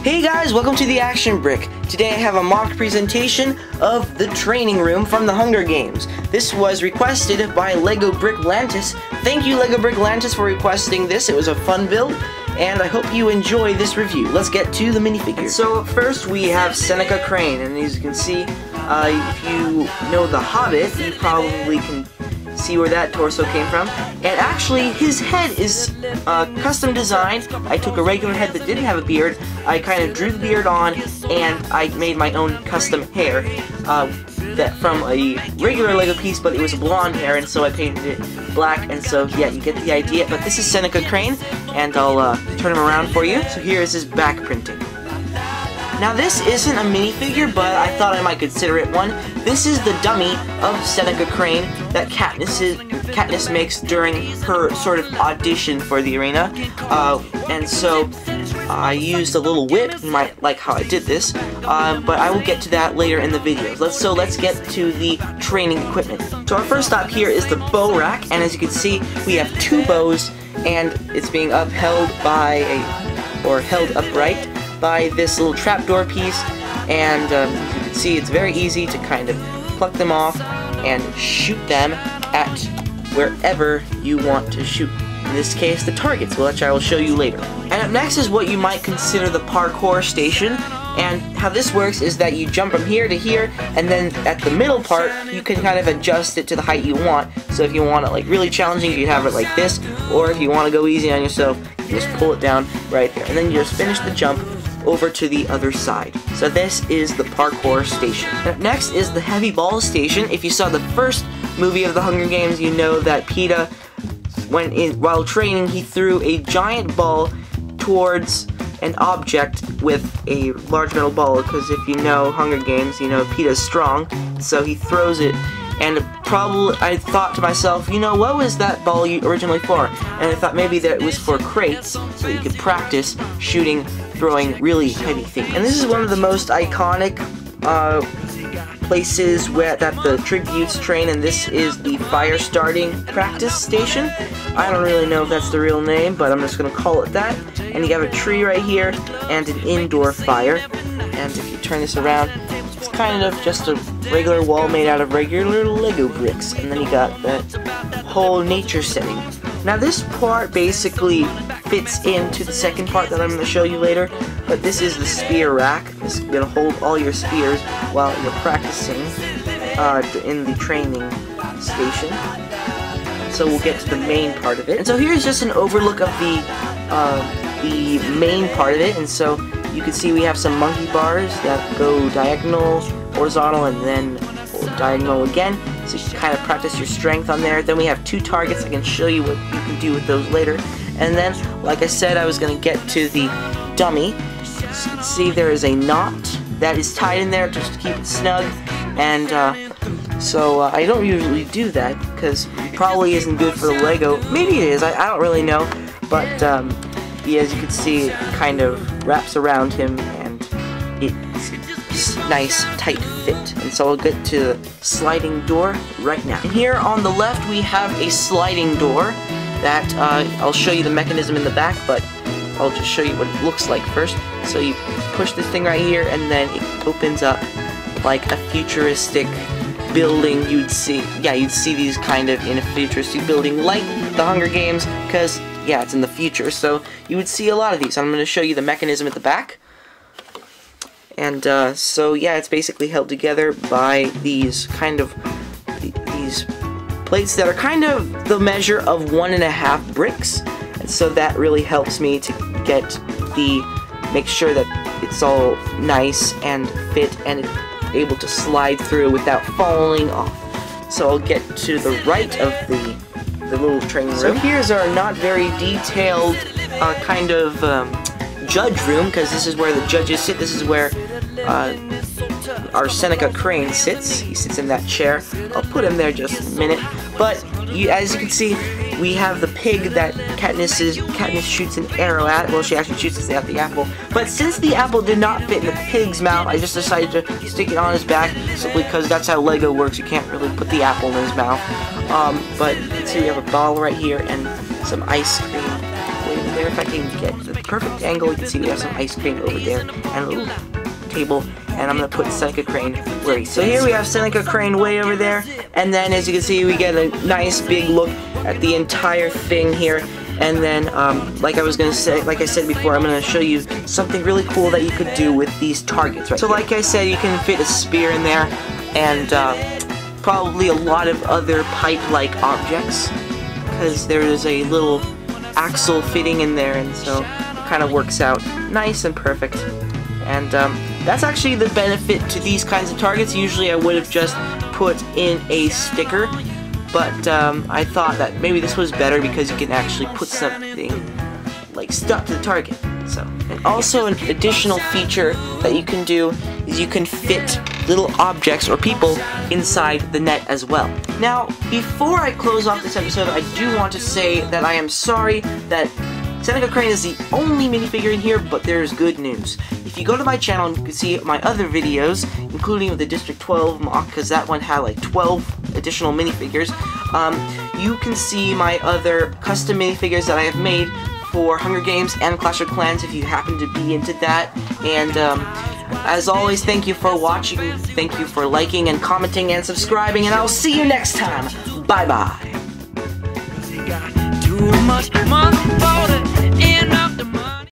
Hey guys, welcome to the Action Brick. Today I have a mock presentation of the training room from the Hunger Games. This was requested by Lego Brick Lantis. Thank you Lego Brick Lantis for requesting this. It was a fun build, and I hope you enjoy this review. Let's get to the minifigure. So first we have Seneca Crane, and as you can see, if you know The Hobbit, you probably can see where that torso came from. And actually, his head is custom designed. I took a regular head that didn't have a beard, I kind of drew the beard on, and I made my own custom hair that from a regular Lego piece, but it was blonde hair, and so I painted it black, and so yeah, you get the idea. But this is Seneca Crane, and I'll turn him around for you. So here is his back printing. Now this isn't a minifigure, but I thought I might consider it one. This is the dummy of Seneca Crane that Katniss makes during her sort of audition for the arena. And so I used a little whip. You might like how I did this, but I will get to that later in the video. So let's get to the training equipment. So our first stop here is the bow rack, and as you can see, we have two bows, and it's being upheld by held upright by this little trapdoor piece, and you can see it's very easy to kind of pluck them off and shoot them at wherever you want to shoot. In this case, the targets, which I will show you later. And up next is what you might consider the parkour station, and how this works is that you jump from here to here, and then at the middle part, you can kind of adjust it to the height you want. So if you want it like really challenging, you have it like this, or if you want to go easy on yourself, you just pull it down right there, and then you just finish the jump over to the other side. So this is the parkour station. Next is the heavy ball station. If you saw the first movie of the Hunger Games, you know that Peeta, while training, he threw a giant ball towards an object with a large metal ball, because if you know Hunger Games, you know Peeta's strong, so he throws it. And I thought to myself, you know, what was that ball originally for? And I thought maybe that it was for crates, so that you could practice throwing really heavy things. And this is one of the most iconic places that the tributes train, and this is the fire starting practice station. I don't really know if that's the real name, but I'm just going to call it that. And you have a tree right here, and an indoor fire. And if you turn this around, it's kind of just a regular wall made out of regular Lego bricks, and then you got that whole nature setting. Now this part basically fits into the second part that I'm going to show you later, but this is the spear rack. This is going to hold all your spears while you're practicing in the training station. So we'll get to the main part of it. And so here's just an overlook of the main part of it, and so you can see we have some monkey bars that go diagonal, horizontal, and then diagonal again, so you can kind of practice your strength on there. Then we have two targets. I can show you what you can do with those later. And then, like I said, I was going to get to the dummy. So you can see there is a knot that is tied in there just to keep it snug, and so I don't usually do that because it probably isn't good for the Lego. Maybe it is, I don't really know, but yeah, as you can see, it kind of wraps around him, and it's a nice tight fit. And so I'll get to the sliding door right now. And here on the left we have a sliding door that I'll show you the mechanism in the back, but I'll just show you what it looks like first. So you push this thing right here, and then it opens up like a futuristic building you'd see. Yeah, you'd see these kind of in a futuristic building like the Hunger Games, because yeah, it's in the future, so you would see a lot of these. I'm going to show you the mechanism at the back. And so yeah, it's basically held together by these kind of these plates that are kind of the measure of 1.5 bricks. And so that really helps me to make sure that it's all nice and fit and able to slide through without falling off. So I'll get to the right of the little training room. So here's our not very detailed kind of judge room, because this is where the judges sit. This is where our Seneca Crane sits. He sits in that chair. I'll put him there just a minute. But as you can see, we have the pig that Katniss shoots an arrow at. Well, she actually shoots it at the apple. But since the apple did not fit in the pig's mouth, I just decided to stick it on his back, simply because that's how Lego works. You can't really put the apple in his mouth. But you can see we have a bottle right here and some ice cream. Wait a minute. there. If I can get the perfect angle, you can see we have some ice cream over there and a little table, and I'm going to put Seneca Crane where he sits. So here we have Seneca Crane way over there, and then as you can see we get a nice big look at the entire thing here. And then, like I said before, I'm going to show you something really cool that you could do with these targets, right? So like I said, you can fit a spear in there, and probably a lot of other pipe-like objects, because there is a little axle fitting in there, and so it kind of works out nice and perfect. And that's actually the benefit to these kinds of targets. Usually I would have just put in a sticker, but I thought that maybe this was better because you can actually put something like stuck to the target. So, and also an additional feature that you can do is you can fit little objects or people inside the net as well. Now, before I close off this episode, I do want to say that I am sorry that Seneca Crane is the only minifigure in here, but there's good news. If you go to my channel, you can see my other videos, including the District 12 MOC, because that one had like 12 additional minifigures. You can see my other custom minifigures that I have made for Hunger Games and Clash of Clans if you happen to be into that. And as always, thank you for watching, thank you for liking and commenting and subscribing, and I'll see you next time. Bye-bye. Too much money for it.